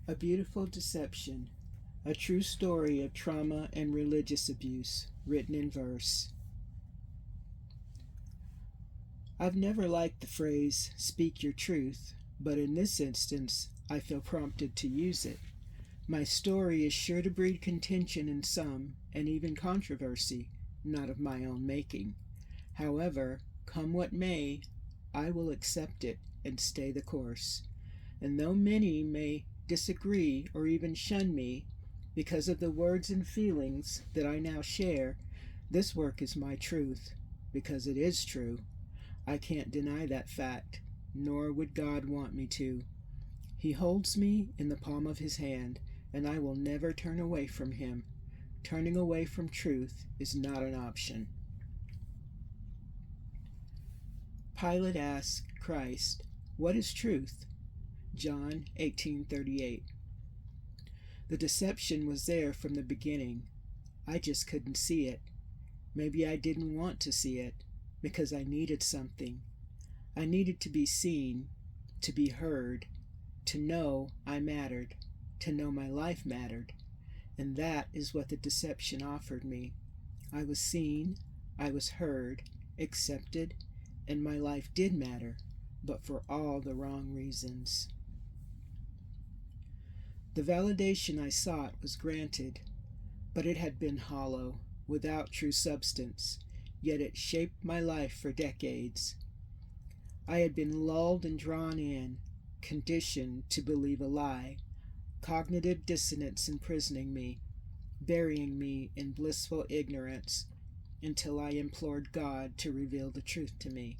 A Beautiful Deception, a true story of trauma and religious abuse, written in verse. I've never liked the phrase, speak your truth, but in this instance, I feel prompted to use it. My story is sure to breed contention in some, and even controversy, not of my own making. However, come what may, I will accept it and stay the course. And though many may disagree or even shun me because of the words and feelings that I now share, this work is my truth, because it is true. I can't deny that fact, nor would God want me to. He holds me in the palm of his hand, and I will never turn away from him. Turning away from truth is not an option. Pilate asked Christ, "What is truth?" John 18:38. The deception was there from the beginning. I just couldn't see it. Maybe I didn't want to see it, because I needed something. I needed to be seen, to be heard, to know I mattered, to know my life mattered. And that is what the deception offered me. I was seen, I was heard, accepted, and my life did matter, but for all the wrong reasons. The validation I sought was granted, but it had been hollow, without true substance, yet it shaped my life for decades. I had been lulled and drawn in, conditioned to believe a lie, cognitive dissonance imprisoning me, burying me in blissful ignorance, until I implored God to reveal the truth to me.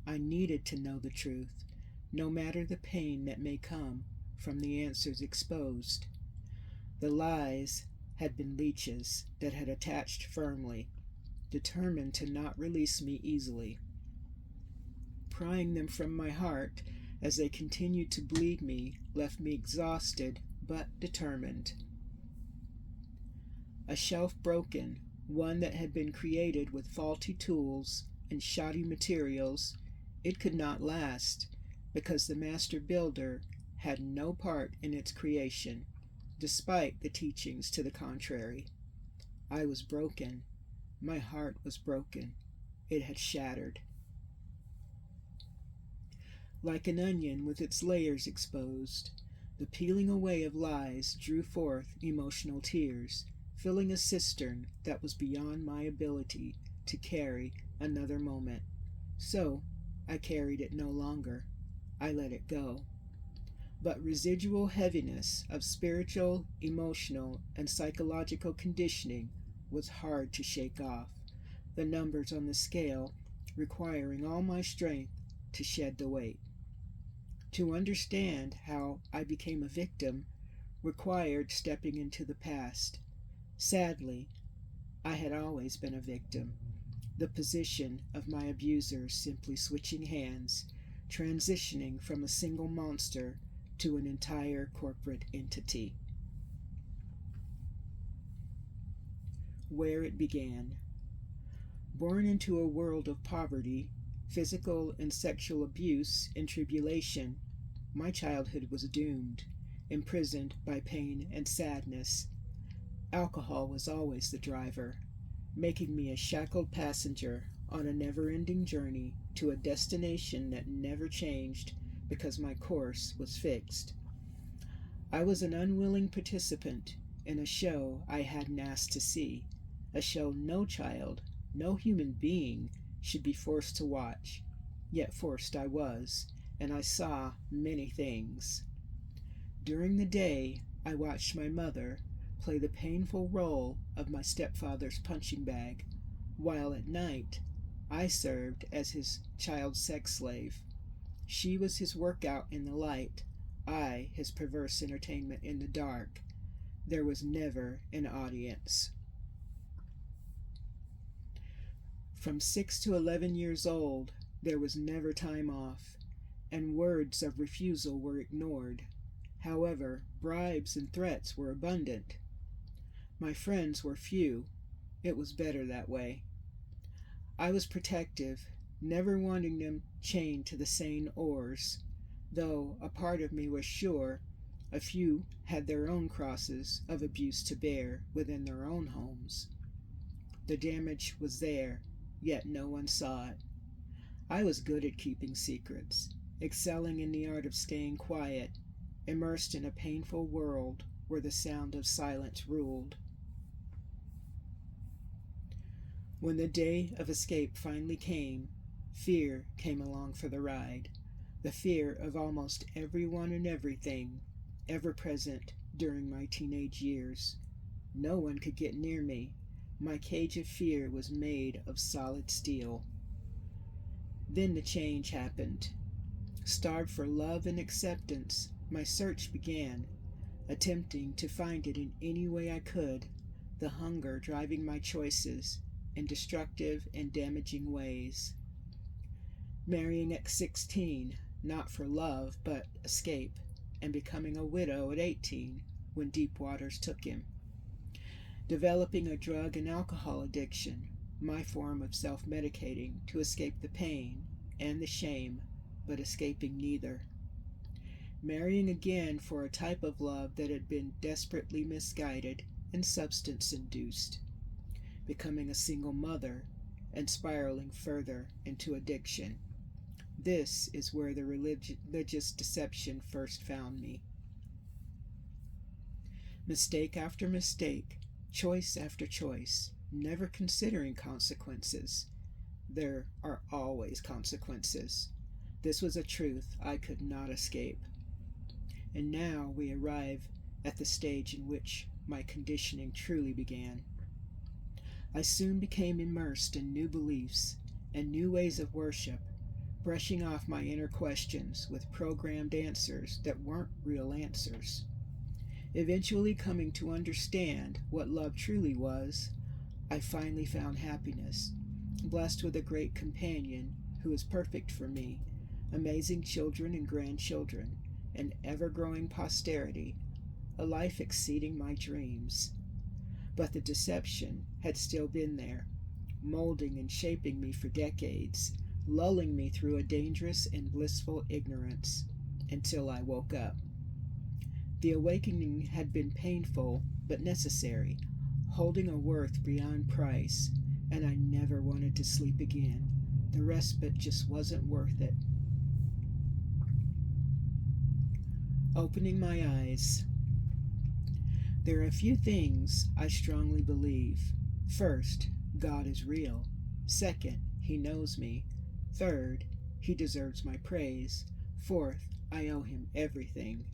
I needed to know the truth, no matter the pain that may come from the answers exposed. The lies had been leeches that had attached firmly, determined to not release me easily. Prying them from my heart as they continued to bleed me left me exhausted but determined. A shelf broken, one that had been created with faulty tools and shoddy materials, it could not last, because the master builder had no part in its creation, despite the teachings to the contrary. I was broken. My heart was broken. It had shattered. Like an onion with its layers exposed, the peeling away of lies drew forth emotional tears, filling a cistern that was beyond my ability to carry another moment. So I carried it no longer. I let it go. But residual heaviness of spiritual, emotional, and psychological conditioning was hard to shake off, the numbers on the scale requiring all my strength to shed the weight. To understand how I became a victim required stepping into the past. Sadly, I had always been a victim, the position of my abusers simply switching hands, transitioning from a single monster to an entire corporate entity. Where it began. Born into a world of poverty, physical and sexual abuse, and tribulation, my childhood was doomed, imprisoned by pain and sadness. Alcohol was always the driver, making me a shackled passenger on a never-ending journey to a destination that never changed because my course was fixed. I was an unwilling participant in a show I hadn't asked to see, a show no child, no human being should be forced to watch, yet forced I was, and I saw many things. During the day, I watched my mother play the painful role of my stepfather's punching bag, while at night I served as his child sex slave. She was his workout in the light, I his perverse entertainment in the dark. There was never an audience. From 6 to 11 years old, there was never time off, and words of refusal were ignored. However, bribes and threats were abundant. My friends were few. It was better that way. I was protective, never wanting them chained to the sane oars, though a part of me was sure A few had their own crosses of abuse to bear within their own homes. The damage was there, yet no one saw it. I was good at keeping secrets, excelling in the art of staying quiet, immersed in a painful world where the sound of silence ruled. When the day of escape finally came, fear came along for the ride, the fear of almost everyone and everything ever present during my teenage years. No one could get near me. My cage of fear was made of solid steel. Then the change happened. Starved for love and acceptance, my search began, attempting to find it in any way I could, the hunger driving my choices in destructive and damaging ways. Marrying at 16, not for love but escape, and becoming a widow at 18 when deep waters took him. Developing a drug and alcohol addiction, my form of self-medicating to escape the pain and the shame, but escaping neither. Marrying again for a type of love that had been desperately misguided and substance-induced. Becoming a single mother and spiraling further into addiction. This is where the religious deception first found me. Mistake after mistake, choice after choice, never considering consequences. There are always consequences. This was a truth I could not escape. And now we arrive at the stage in which my conditioning truly began. I soon became immersed in new beliefs and new ways of worship, brushing off my inner questions with programmed answers that weren't real answers. Eventually coming to understand what love truly was, I finally found happiness, blessed with a great companion who is perfect for me, amazing children and grandchildren, an ever-growing posterity, a life exceeding my dreams. But the deception had still been there, molding and shaping me for decades, lulling me through a dangerous and blissful ignorance, until I woke up. The awakening had been painful but necessary, holding a worth beyond price, and I never wanted to sleep again. The respite just wasn't worth it. Opening my eyes. There are a few things I strongly believe. First, God is real. Second, He knows me. Third, He deserves my praise. Fourth, I owe Him everything.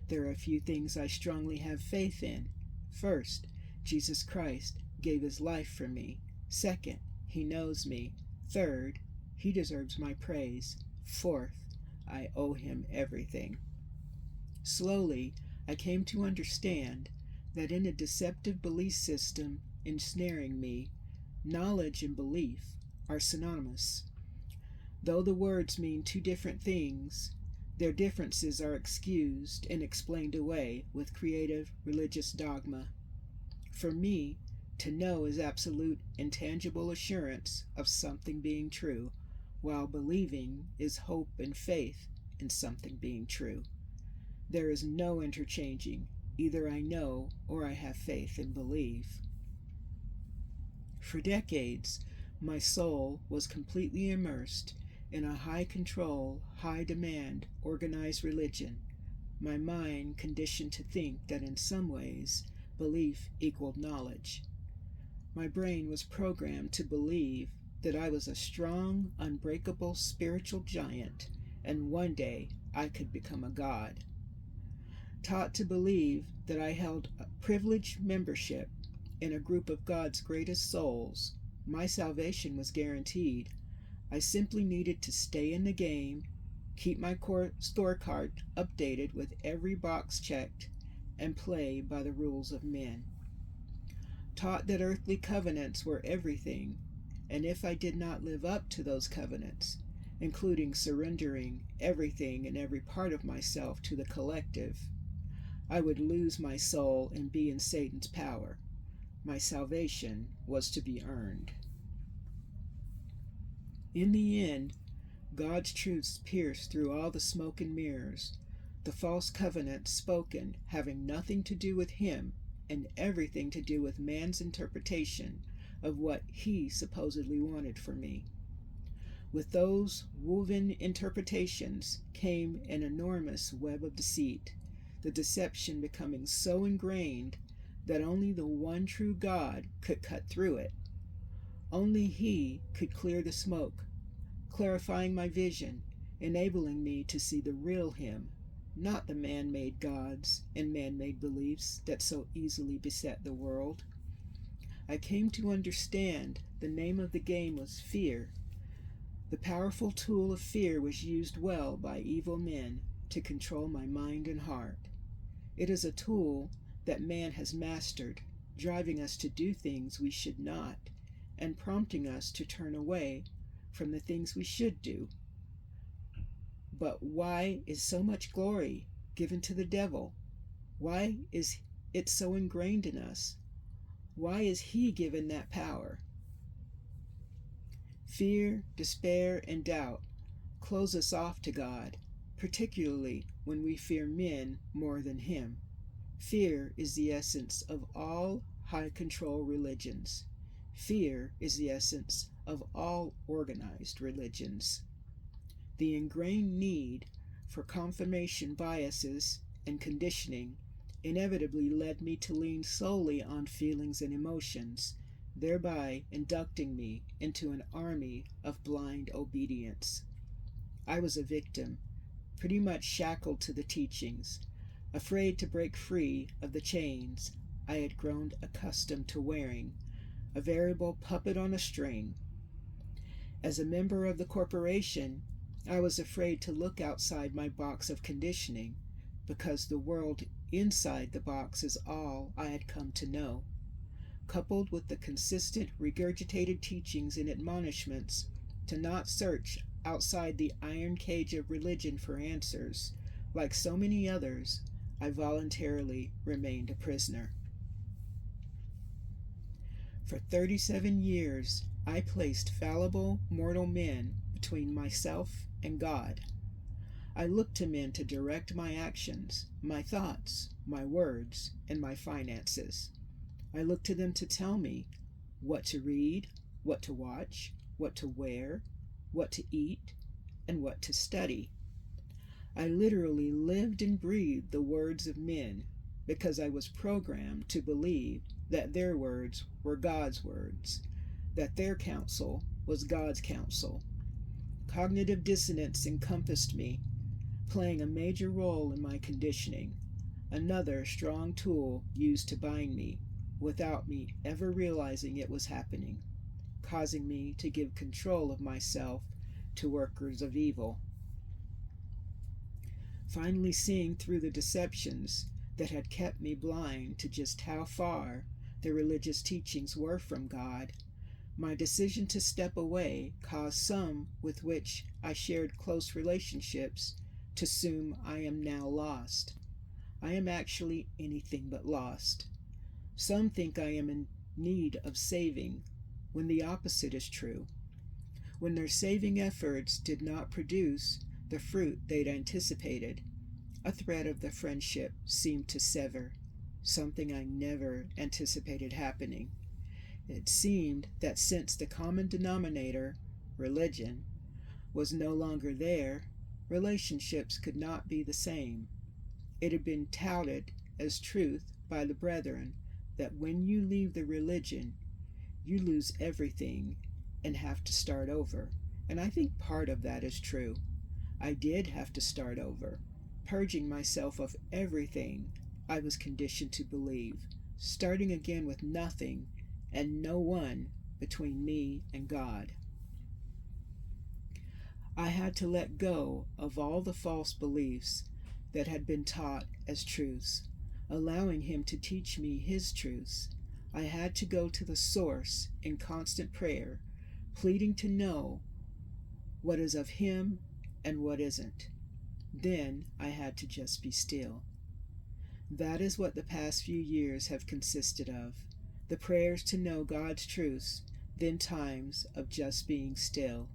There are a few things I strongly have faith in. First, Jesus Christ gave His life for me. Second, He knows me. Third, He deserves my praise. Fourth, I owe Him everything. Slowly, I came to understand that in a deceptive belief system ensnaring me, knowledge and belief are synonymous. Though the words mean two different things, their differences are excused and explained away with creative religious dogma. For me, to know is absolute intangible assurance of something being true, while believing is hope and faith in something being true. There is no interchanging. Either I know or I have faith and believe. For decades, my soul was completely immersed in a high-control, high-demand, organized religion, my mind conditioned to think that in some ways, belief equaled knowledge. My brain was programmed to believe that I was a strong, unbreakable spiritual giant, and one day I could become a god. Taught to believe that I held a privileged membership in a group of God's greatest souls, my salvation was guaranteed. I simply needed to stay in the game, keep my scorecard updated with every box checked, and play by the rules of men. Taught that earthly covenants were everything, and if I did not live up to those covenants, including surrendering everything and every part of myself to the collective, I would lose my soul and be in Satan's power. My salvation was to be earned. In the end, God's truths pierced through all the smoke and mirrors. the false covenant spoken having nothing to do with him and everything to do with man's interpretation of what he supposedly wanted for me. With those woven interpretations came an enormous web of deceit, the deception becoming so ingrained that only the one true God could cut through it. Only He could clear the smoke, clarifying my vision, enabling me to see the real Him, not the man-made gods and man-made beliefs that so easily beset the world. I came to understand the name of the game was fear. The powerful tool of fear was used well by evil men to control my mind and heart. It is a tool that man has mastered, driving us to do things we should not, and prompting us to turn away from the things we should do. But why is so much glory given to the devil? Why is it so ingrained in us? Why is he given that power? Fear, despair, and doubt close us off to God, particularly when we fear men more than Him. Fear is the essence of all high control religions. Fear is the essence of all organized religions. The ingrained need for confirmation biases and conditioning inevitably led me to lean solely on feelings and emotions, thereby inducting me into an army of blind obedience. I was a victim, pretty much shackled to the teachings, afraid to break free of the chains I had grown accustomed to wearing, a veritable puppet on a string. As a member of the corporation, I was afraid to look outside my box of conditioning, because the world inside the box is all I had come to know. Coupled with the consistent regurgitated teachings and admonishments to not search outside the iron cage of religion for answers, like so many others, I voluntarily remained a prisoner. For 37 years, I placed fallible mortal men between myself and God. I looked to men to direct my actions, my thoughts, my words, and my finances. I looked to them to tell me what to read, what to watch, what to wear, what to eat, and what to study. I literally lived and breathed the words of men because I was programmed to believe that their words were God's words, that their counsel was God's counsel. Cognitive dissonance encompassed me, playing a major role in my conditioning, another strong tool used to bind me without me ever realizing it was happening, causing me to give control of myself to workers of evil. Finally seeing through the deceptions that had kept me blind to just how far the religious teachings were from God, my decision to step away caused some with which I shared close relationships to assume I am now lost. I am actually anything but lost. Some think I am in need of saving, when the opposite is true. When their saving efforts did not produce the fruit they'd anticipated, a thread of the friendship seemed to sever, something I never anticipated happening. It seemed that since the common denominator, religion, was no longer there, relationships could not be the same. It had been touted as truth by the brethren that when you leave the religion, you lose everything and have to start over. And I think part of that is true. I did have to start over, purging myself of everything I was conditioned to believe, starting again with nothing and no one between me and God. I had to let go of all the false beliefs that had been taught as truths, allowing Him to teach me His truths. I had to go to the source in constant prayer, pleading to know what is of Him and what isn't. Then I had to just be still. That is what the past few years have consisted of, the prayers to know God's truths, then times of just being still.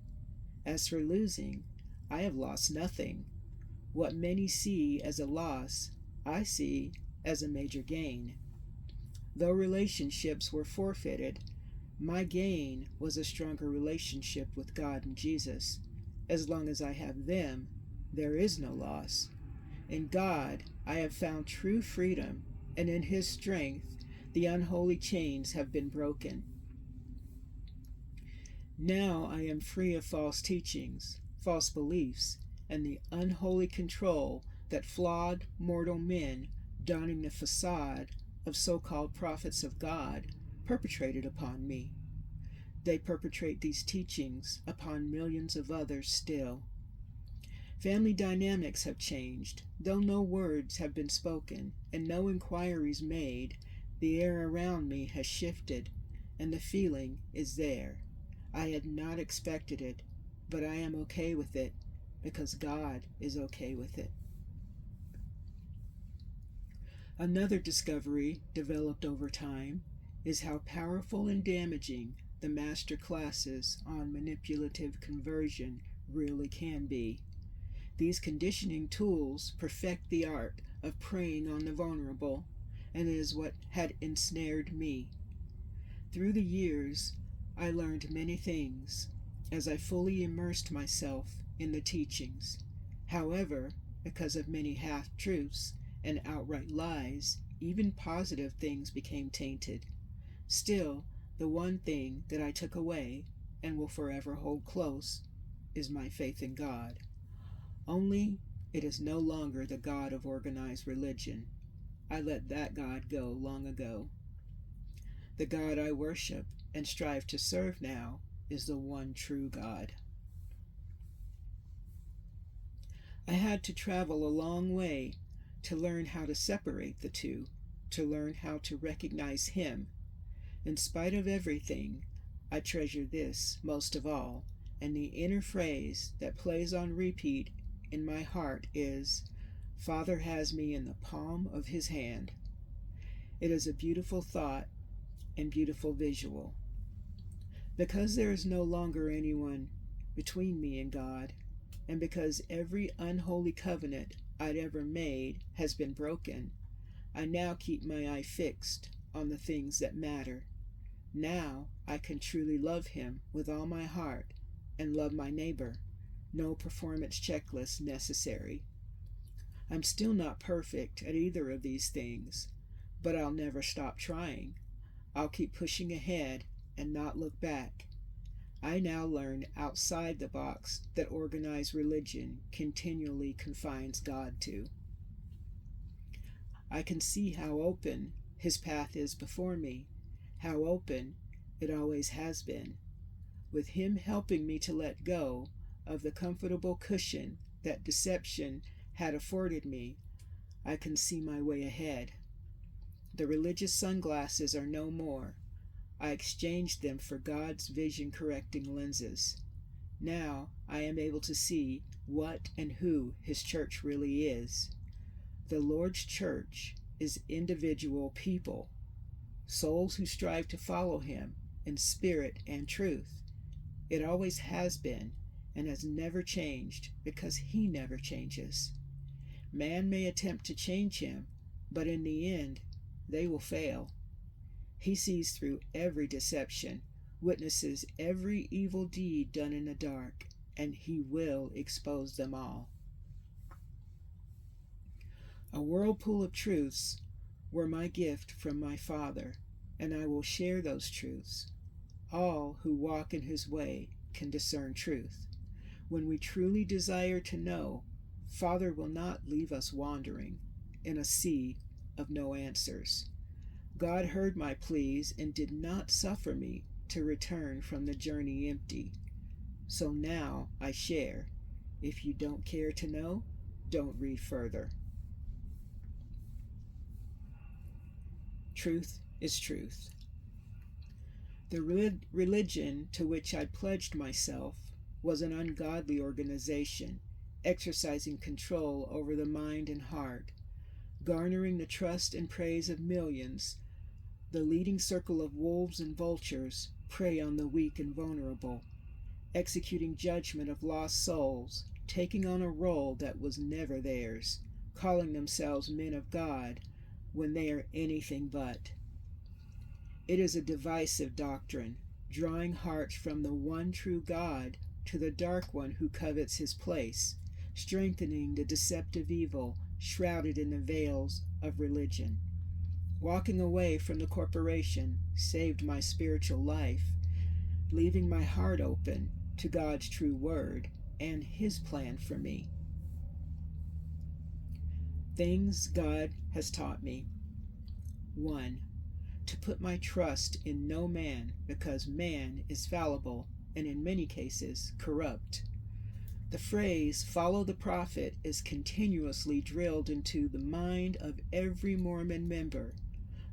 As for losing, I have lost nothing. What many see as a loss, I see as a major gain. Though relationships were forfeited, my gain was a stronger relationship with God and Jesus. As long as I have them, there is no loss. In God, I have found true freedom, and in His strength, the unholy chains have been broken. Now I am free of false teachings, false beliefs, and the unholy control that flawed mortal men, donning the facade of so-called prophets of God, perpetrated upon me. They perpetrate these teachings upon millions of others still. Family dynamics have changed. Though no words have been spoken and no inquiries made, the air around me has shifted, and the feeling is there. I had not expected it, but I am okay with it because God is okay with it. Another discovery developed over time is how powerful and damaging the master classes on manipulative conversion really can be. These conditioning tools perfect the art of preying on the vulnerable, and it is what had ensnared me. Through the years, I learned many things as I fully immersed myself in the teachings. However, because of many half-truths and outright lies, even positive things became tainted. Still, the one thing that I took away and will forever hold close is my faith in God. Only it is no longer the God of organized religion. I let that God go long ago. The God I worship and strive to serve now is the one true God. I had to travel a long way to learn how to separate the two, to learn how to recognize Him. In spite of everything, I treasure this most of all, and the inner phrase that plays on repeat in my heart is, Father has me in the palm of His hand. It is a beautiful thought and beautiful visual. Because there is no longer anyone between me and God, and because every unholy covenant I'd ever made has been broken, I now keep my eye fixed on the things that matter. Now I can truly love Him with all my heart and love my neighbor. No performance checklist necessary. I'm still not perfect at either of these things, but I'll never stop trying. I'll keep pushing ahead and not look back. I now learn outside the box that organized religion continually confines God to. I can see how open His path is before me, how open it always has been. With Him helping me to let go of the comfortable cushion that deception had afforded me, I can see my way ahead. The religious sunglasses are no more. I exchanged them for God's vision-correcting lenses. Now I am able to see what and who His church really is. The Lord's church is individual people, souls who strive to follow Him in spirit and truth. It always has been and has never changed because He never changes. Man may attempt to change Him, but in the end, they will fail. He sees through every deception, witnesses every evil deed done in the dark, and He will expose them all. A whirlpool of truths were my gift from my Father, and I will share those truths. All who walk in His way can discern truth. When we truly desire to know, Father will not leave us wandering in a sea of no answers. God heard my pleas and did not suffer me to return from the journey empty. So now I share. If you don't care to know, don't read further. Truth is truth. The religion to which I pledged myself was an ungodly organization, exercising control over the mind and heart, garnering the trust and praise of millions. The leading circle of wolves and vultures prey on the weak and vulnerable, executing judgment of lost souls, taking on a role that was never theirs, calling themselves men of God when they are anything but. It is a divisive doctrine, drawing hearts from the one true God to the dark one who covets his place, strengthening the deceptive evil shrouded in the veils of religion. Walking away from the corporation saved my spiritual life, leaving my heart open to God's true word and his plan for me. Things God has taught me. 1. To put my trust in no man, because man is fallible and in many cases corrupt. The phrase "follow the prophet" is continuously drilled into the mind of every Mormon member.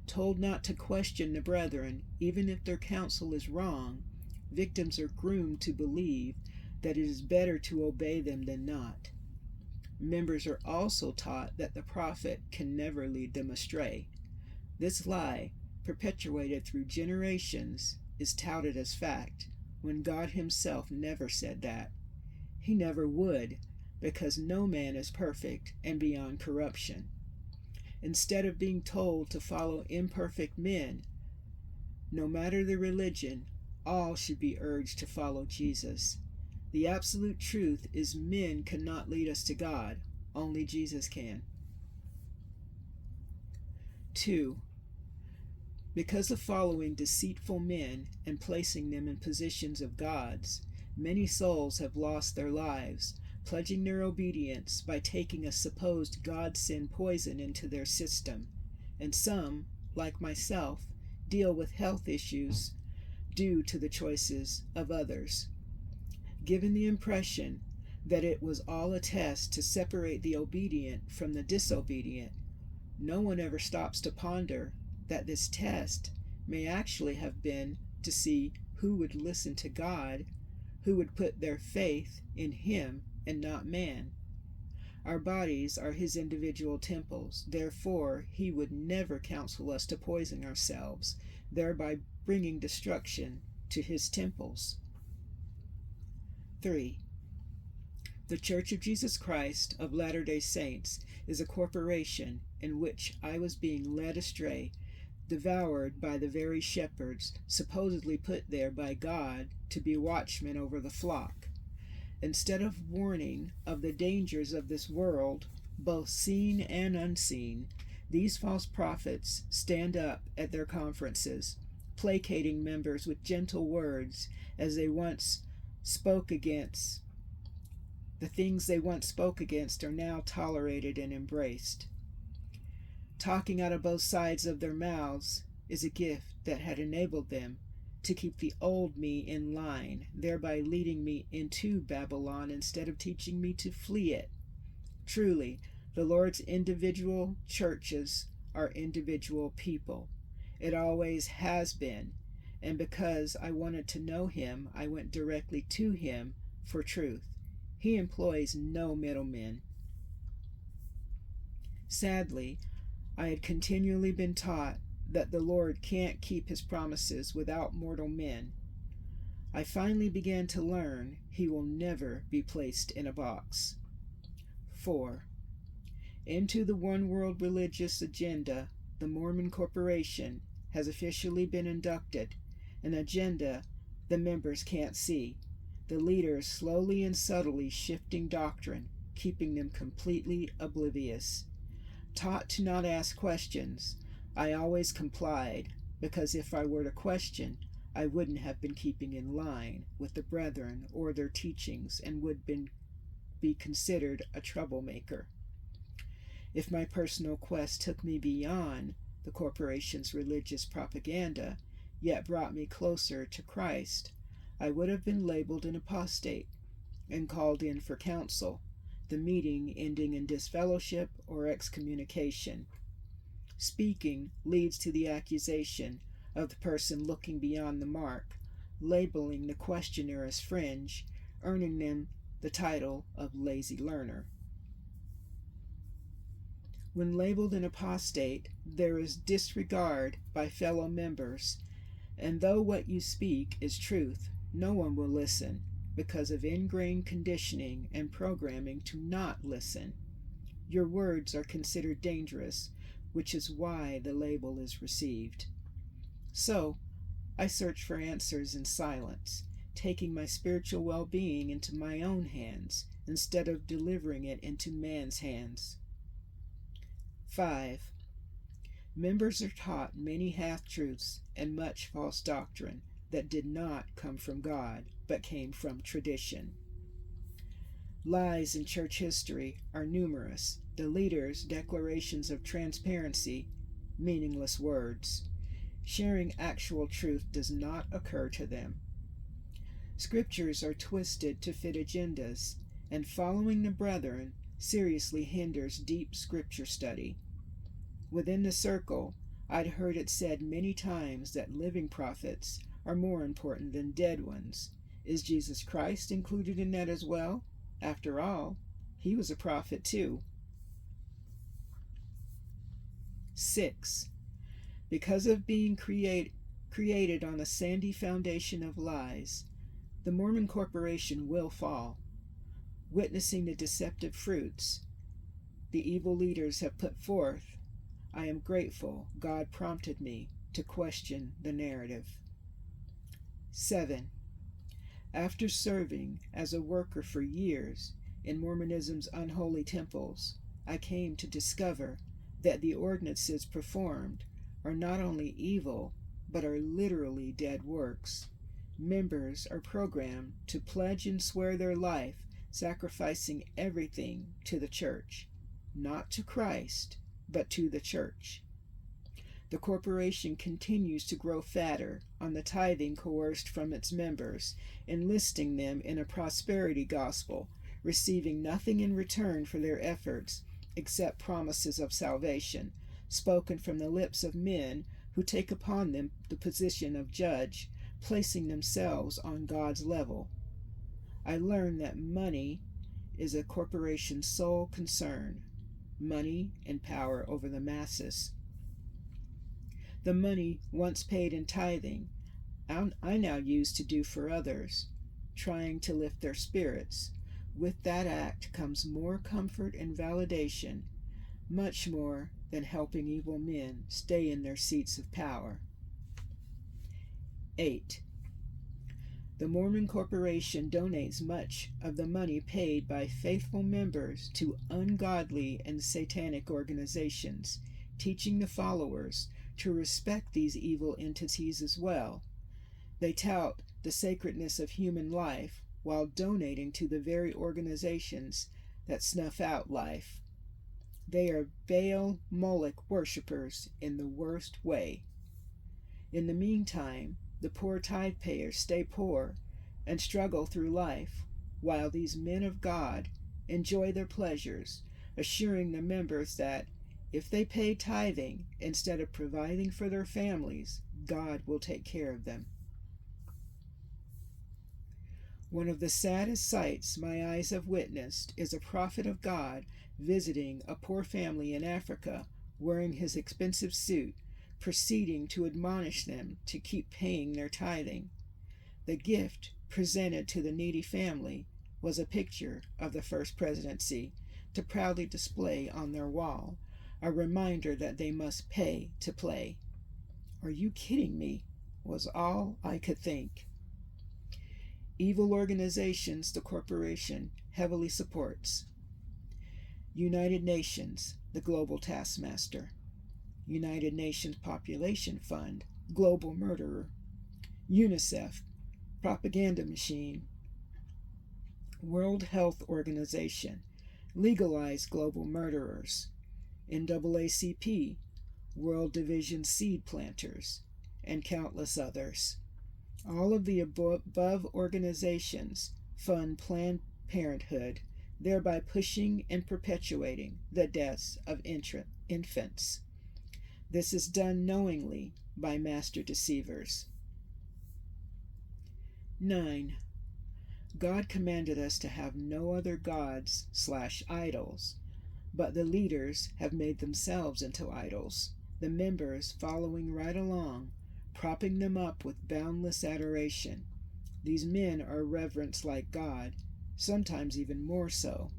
Told not to question the brethren, even if their counsel is wrong, victims are groomed to believe that it is better to obey them than not. Members are also taught that the prophet can never lead them astray. This lie, perpetuated through generations, is touted as fact, when God himself never said that. He never would, because no man is perfect and beyond corruption. Instead of being told to follow imperfect men, no matter the religion, all should be urged to follow Jesus. The absolute truth is men cannot lead us to God, only Jesus can. 2. Because of following deceitful men and placing them in positions of gods, many souls have lost their lives, pledging their obedience by taking a supposed God-sent poison into their system, and some, like myself, deal with health issues due to the choices of others. Given the impression that it was all a test to separate the obedient from the disobedient, no one ever stops to ponder that this test may actually have been to see who would listen to God, who would put their faith in him and not man. Our bodies are his individual temples, therefore he would never counsel us to poison ourselves, thereby bringing destruction to his temples. 3. The Church of Jesus Christ of Latter-day Saints is a corporation in which I was being led astray, devoured by the very shepherds supposedly put there by God to be watchmen over the flock. Instead of warning of the dangers of this world, both seen and unseen, these false prophets stand up at their conferences, placating members with gentle words as they once spoke against. The things they once spoke against are now tolerated and embraced. Talking out of both sides of their mouths is a gift that had enabled them to keep the old me in line, thereby leading me into Babylon instead of teaching me to flee it. Truly, the Lord's individual churches are individual people. It always has been, and because I wanted to know him, I went directly to him for truth. He employs no middlemen. Sadly, I had continually been taught that the Lord can't keep his promises without mortal men. I finally began to learn he will never be placed in a box. 4. Into the one world religious agenda, the Mormon Corporation has officially been inducted, an agenda the members can't see, the leaders slowly and subtly shifting doctrine, keeping them completely oblivious. Taught to not ask questions, I always complied, because if I were to question, I wouldn't have been keeping in line with the brethren or their teachings and would be considered a troublemaker. If my personal quest took me beyond the corporation's religious propaganda, yet brought me closer to Christ, I would have been labeled an apostate and called in for counsel, the meeting ending in disfellowship or excommunication. Speaking leads to the accusation of the person looking beyond the mark, labeling the questioner as fringe, earning them the title of lazy learner. When labeled an apostate, there is disregard by fellow members, and though what you speak is truth, no one will listen, because of ingrained conditioning and programming to not listen. Your words are considered dangerous, which is why the label is received. So, I search for answers in silence, taking my spiritual well-being into my own hands instead of delivering it into man's hands. 5. Members are taught many half-truths and much false doctrine that did not come from God, but came from tradition. Lies in church history are numerous. The leaders' declarations of transparency, meaningless words. Sharing actual truth does not occur to them. Scriptures are twisted to fit agendas, and following the brethren seriously hinders deep scripture study. Within the circle, I'd heard it said many times that living prophets are more important than dead ones. Is Jesus Christ included in that as well? After all, he was a prophet too. 6. Because of being created on a sandy foundation of lies, the Mormon Corporation will fall. Witnessing the deceptive fruits the evil leaders have put forth, I am grateful God prompted me to question the narrative. 7. After serving as a worker for years in Mormonism's unholy temples, I came to discover that the ordinances performed are not only evil, but are literally dead works. Members are programmed to pledge and swear their life, sacrificing everything to the church, not to Christ, but to the church. The corporation continues to grow fatter on the tithing coerced from its members, enlisting them in a prosperity gospel, receiving nothing in return for their efforts except promises of salvation, spoken from the lips of men who take upon them the position of judge, placing themselves on God's level. I learned that money is a corporation's sole concern, money and power over the masses. The money once paid in tithing, I now use to do for others, trying to lift their spirits. With that act comes more comfort and validation, much more than helping evil men stay in their seats of power. 8. The Mormon Corporation donates much of the money paid by faithful members to ungodly and satanic organizations, teaching the followers to respect these evil entities as well. They tout the sacredness of human life while donating to the very organizations that snuff out life. They are Baal Moloch worshippers in the worst way. In the meantime, the poor tithe payers stay poor and struggle through life, while these men of God enjoy their pleasures, assuring the members that if they pay tithing instead of providing for their families, God will take care of them. One of the saddest sights my eyes have witnessed is a prophet of God visiting a poor family in Africa, wearing his expensive suit, proceeding to admonish them to keep paying their tithing. The gift presented to the needy family was a picture of the First Presidency to proudly display on their wall, a reminder that they must pay to play. "Are you kidding me?" was all I could think. Evil organizations the corporation heavily supports. United Nations, the global taskmaster. United Nations Population Fund, global murderer. UNICEF, propaganda machine. World Health Organization, legalize global murderers. NAACP, World Division seed planters, and countless others. All of the above organizations fund Planned Parenthood, thereby pushing and perpetuating the deaths of infants. This is done knowingly by master deceivers. 9. God commanded us to have no other gods/idols, but the leaders have made themselves into idols, the members following right along, propping them up with boundless adoration. These men are reverenced like God, sometimes even more so.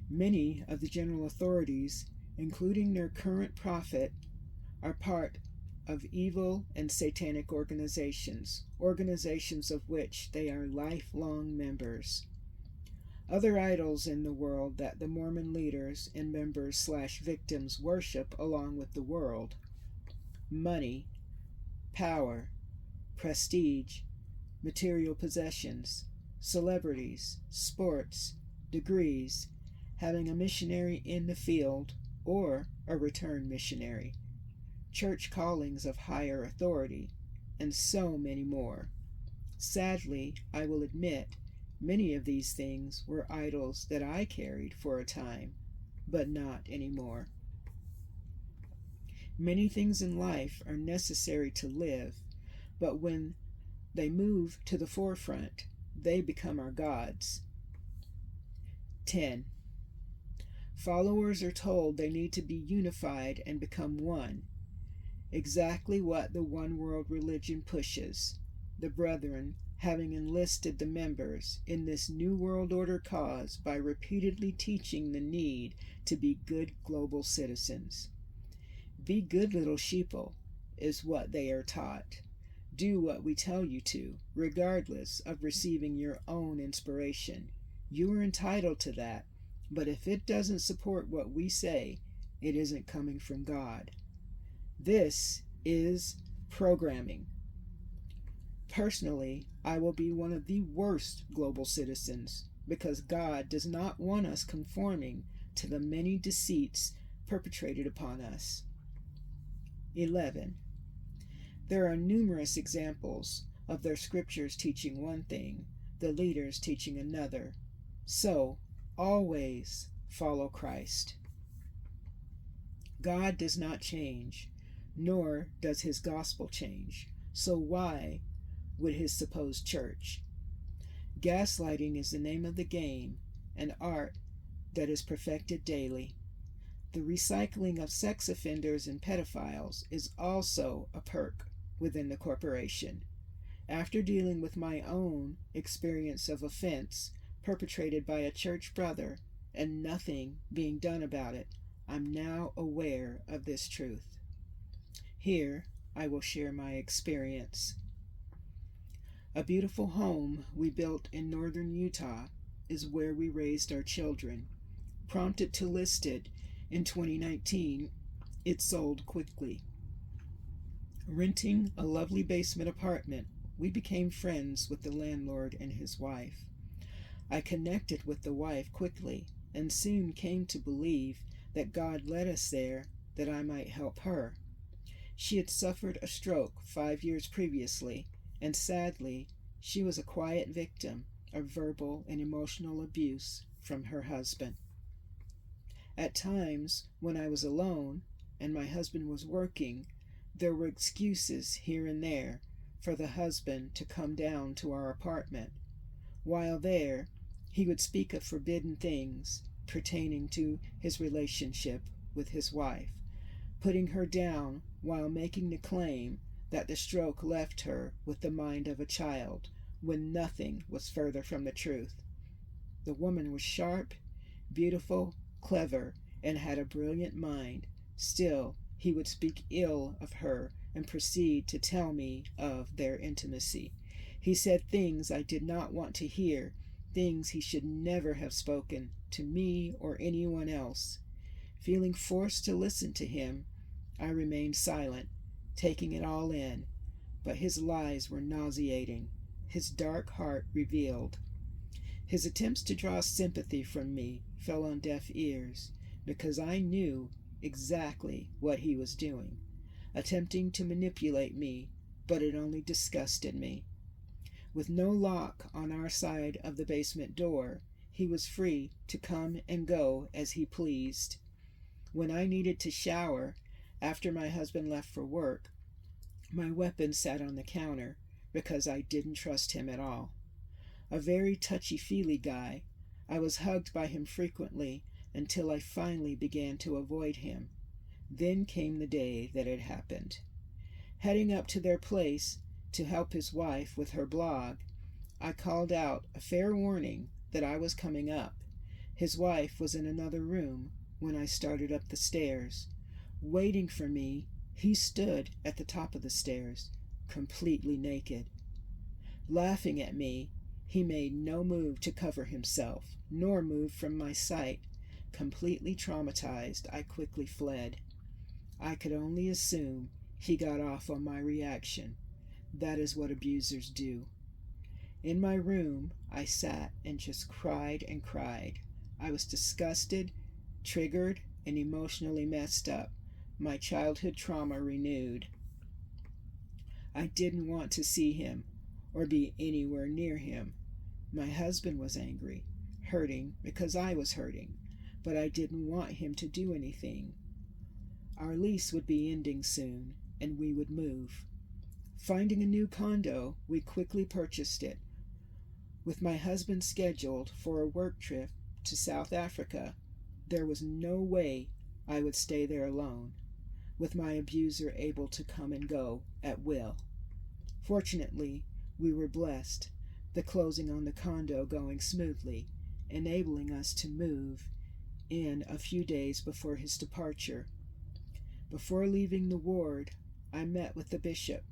Many of the general authorities, including their current prophet, are part of evil and satanic organizations of which they are lifelong members. Other idols in the world that the Mormon leaders and members/victims worship along with the world: money, power, prestige, material possessions, celebrities, sports, degrees, having a missionary in the field or a returned missionary, church callings of higher authority, and so many more. Sadly, I will admit, many of these things were idols that I carried for a time, but not anymore. Many things in life are necessary to live, but when they move to the forefront, they become our gods. 10. Followers are told they need to be unified and become one. Exactly what the one world religion pushes, the brethren having enlisted the members in this New World Order cause by repeatedly teaching the need to be good global citizens. Be good little sheeple is what they are taught. Do what we tell you to, regardless of receiving your own inspiration. You are entitled to that, but if it doesn't support what we say, it isn't coming from God. This is programming. Personally, I will be one of the worst global citizens because God does not want us conforming to the many deceits perpetrated upon us. 11. There are numerous examples of their scriptures teaching one thing, the leaders teaching another. So, always follow Christ. God does not change, nor does his gospel change. So why would his supposed church? Gaslighting is the name of the game, an art that is perfected daily. The recycling of sex offenders and pedophiles is also a perk within the corporation. After dealing with my own experience of offense perpetrated by a church brother and nothing being done about it, I'm now aware of this truth. Here I will share my experience. A beautiful home we built in northern Utah is where we raised our children. Prompted to list it in 2019, it sold quickly. Renting a lovely basement apartment, we became friends with the landlord and his wife. I connected with the wife quickly and soon came to believe that God led us there that I might help her. She had suffered a stroke 5 years previously, and sadly, she was a quiet victim of verbal and emotional abuse from her husband. At times, when I was alone and my husband was working, there were excuses here and there for the husband to come down to our apartment. While there, he would speak of forbidden things pertaining to his relationship with his wife, putting her down while making the claim that the stroke left her with the mind of a child, when nothing was further from the truth. The woman was sharp, beautiful, clever, and had a brilliant mind. Still, he would speak ill of her and proceed to tell me of their intimacy. He said things I did not want to hear, things he should never have spoken to me or anyone else. Feeling forced to listen to him, I remained silent, taking it all in, but his lies were nauseating, his dark heart revealed. His attempts to draw sympathy from me fell on deaf ears, because I knew exactly what he was doing, attempting to manipulate me, but it only disgusted me. With no lock on our side of the basement door, he was free to come and go as he pleased. When I needed to shower, after my husband left for work, my weapon sat on the counter because I didn't trust him at all. A very touchy-feely guy, I was hugged by him frequently until I finally began to avoid him. Then came the day that it happened. Heading up to their place to help his wife with her blog, I called out a fair warning that I was coming up. His wife was in another room when I started up the stairs. Waiting for me, he stood at the top of the stairs, completely naked. Laughing at me, he made no move to cover himself, nor move from my sight. Completely traumatized, I quickly fled. I could only assume he got off on my reaction. That is what abusers do. In my room, I sat and just cried and cried. I was disgusted, triggered, and emotionally messed up. My childhood trauma renewed. I didn't want to see him or be anywhere near him. My husband was angry, hurting because I was hurting, but I didn't want him to do anything. Our lease would be ending soon, and we would move. Finding a new condo, we quickly purchased it. With my husband scheduled for a work trip to South Africa, there was no way I would stay there alone, with my abuser able to come and go at will. Fortunately, we were blessed, the closing on the condo going smoothly, enabling us to move in a few days before his departure. Before leaving the ward, I met with the bishop.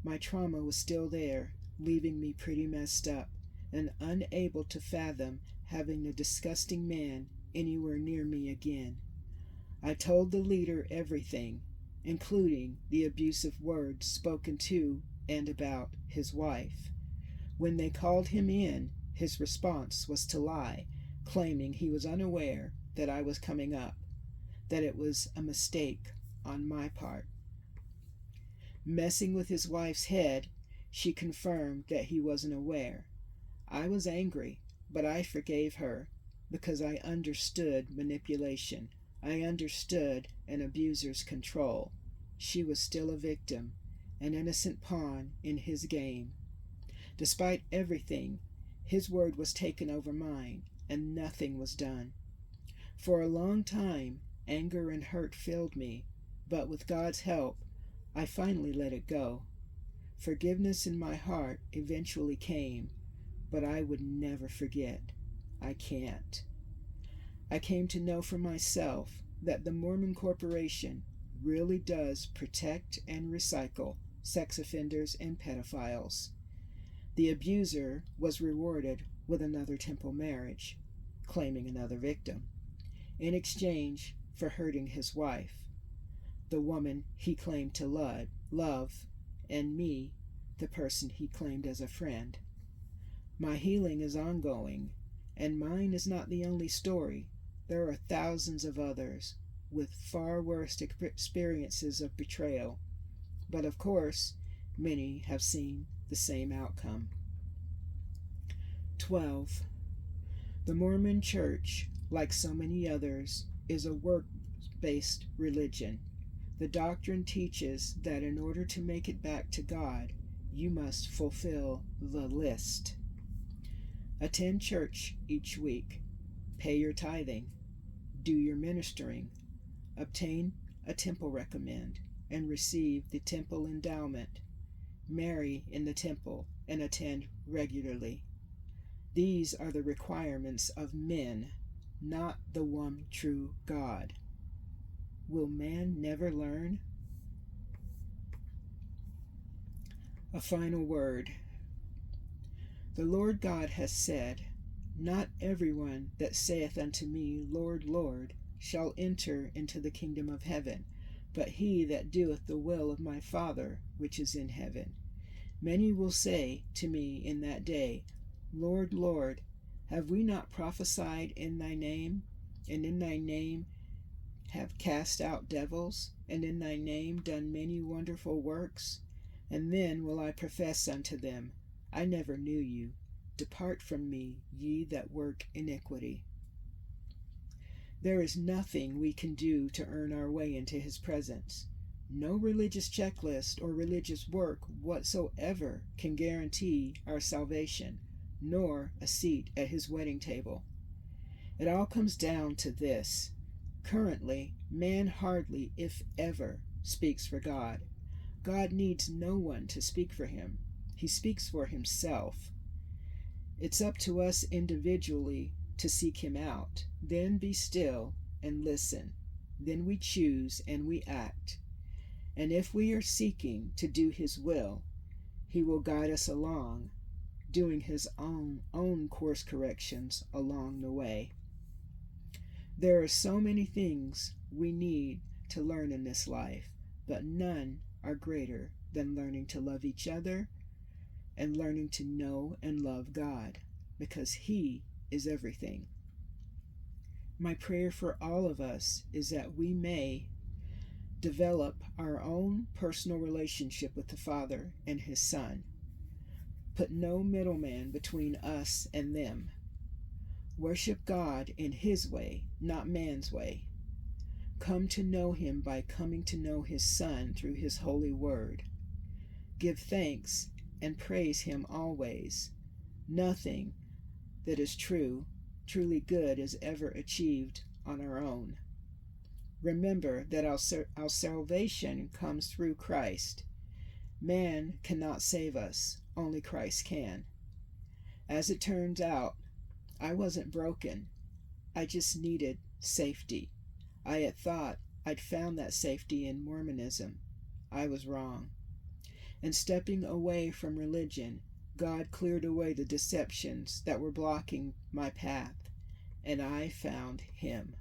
My trauma was still there, leaving me pretty messed up and unable to fathom having the disgusting man anywhere near me again. I told the leader everything, including the abusive words spoken to and about his wife. When they called him in, his response was to lie, claiming he was unaware that I was coming up, that it was a mistake on my part. Messing with his wife's head, she confirmed that he wasn't aware. I was angry, but I forgave her because I understood manipulation. I understood an abuser's control. She was still a victim, an innocent pawn in his game. Despite everything, his word was taken over mine, and nothing was done. For a long time, anger and hurt filled me, but with God's help, I finally let it go. Forgiveness in my heart eventually came, but I would never forget. I can't. I came to know for myself that the Mormon Corporation really does protect and recycle sex offenders and pedophiles. The abuser was rewarded with another temple marriage, claiming another victim, in exchange for hurting his wife, the woman he claimed to love, and me, the person he claimed as a friend. My healing is ongoing, and mine is not the only story. There are thousands of others with far worse experiences of betrayal, but of course, many have seen the same outcome. 12. The Mormon Church, like so many others, is a work-based religion. The doctrine teaches that in order to make it back to God, you must fulfill the list. Attend church each week. Pay your tithing. Do your ministering. Obtain a temple recommend and receive the temple endowment. Marry in the temple and attend regularly. These are the requirements of men, not the one true God. Will man never learn? A final word. The Lord God has said, "Not everyone that saith unto me, Lord, Lord, shall enter into the kingdom of heaven, but he that doeth the will of my Father which is in heaven. Many will say to me in that day, Lord, Lord, have we not prophesied in thy name, and in thy name have cast out devils, and in thy name done many wonderful works? And then will I profess unto them, I never knew you. Depart from me, ye that work iniquity." There is nothing we can do to earn our way into his presence. No religious checklist or religious work whatsoever can guarantee our salvation, nor a seat at his wedding table. It all comes down to this. Currently, man hardly, if ever, speaks for God. God needs no one to speak for him. He speaks for himself. It's up to us individually to seek him out. Then be still and listen. Then we choose and we act. And if we are seeking to do his will, he will guide us along, doing his own course corrections along the way. There are so many things we need to learn in this life, but none are greater than learning to love each other and learning to know and love God, because he is everything. My prayer for all of us is that we may develop our own personal relationship with the Father and his Son. Put no middleman between us and them. Worship God in his way, not man's way. Come to know him by coming to know his Son through his holy word. Give thanks and praise him always. Nothing that is truly good is ever achieved on our own. Remember that our salvation comes through Christ. Man cannot save us, only Christ can. As it turns out, I wasn't broken. I just needed safety. I had thought I'd found that safety in Mormonism. I was wrong. In stepping away from religion, God cleared away the deceptions that were blocking my path, and I found him.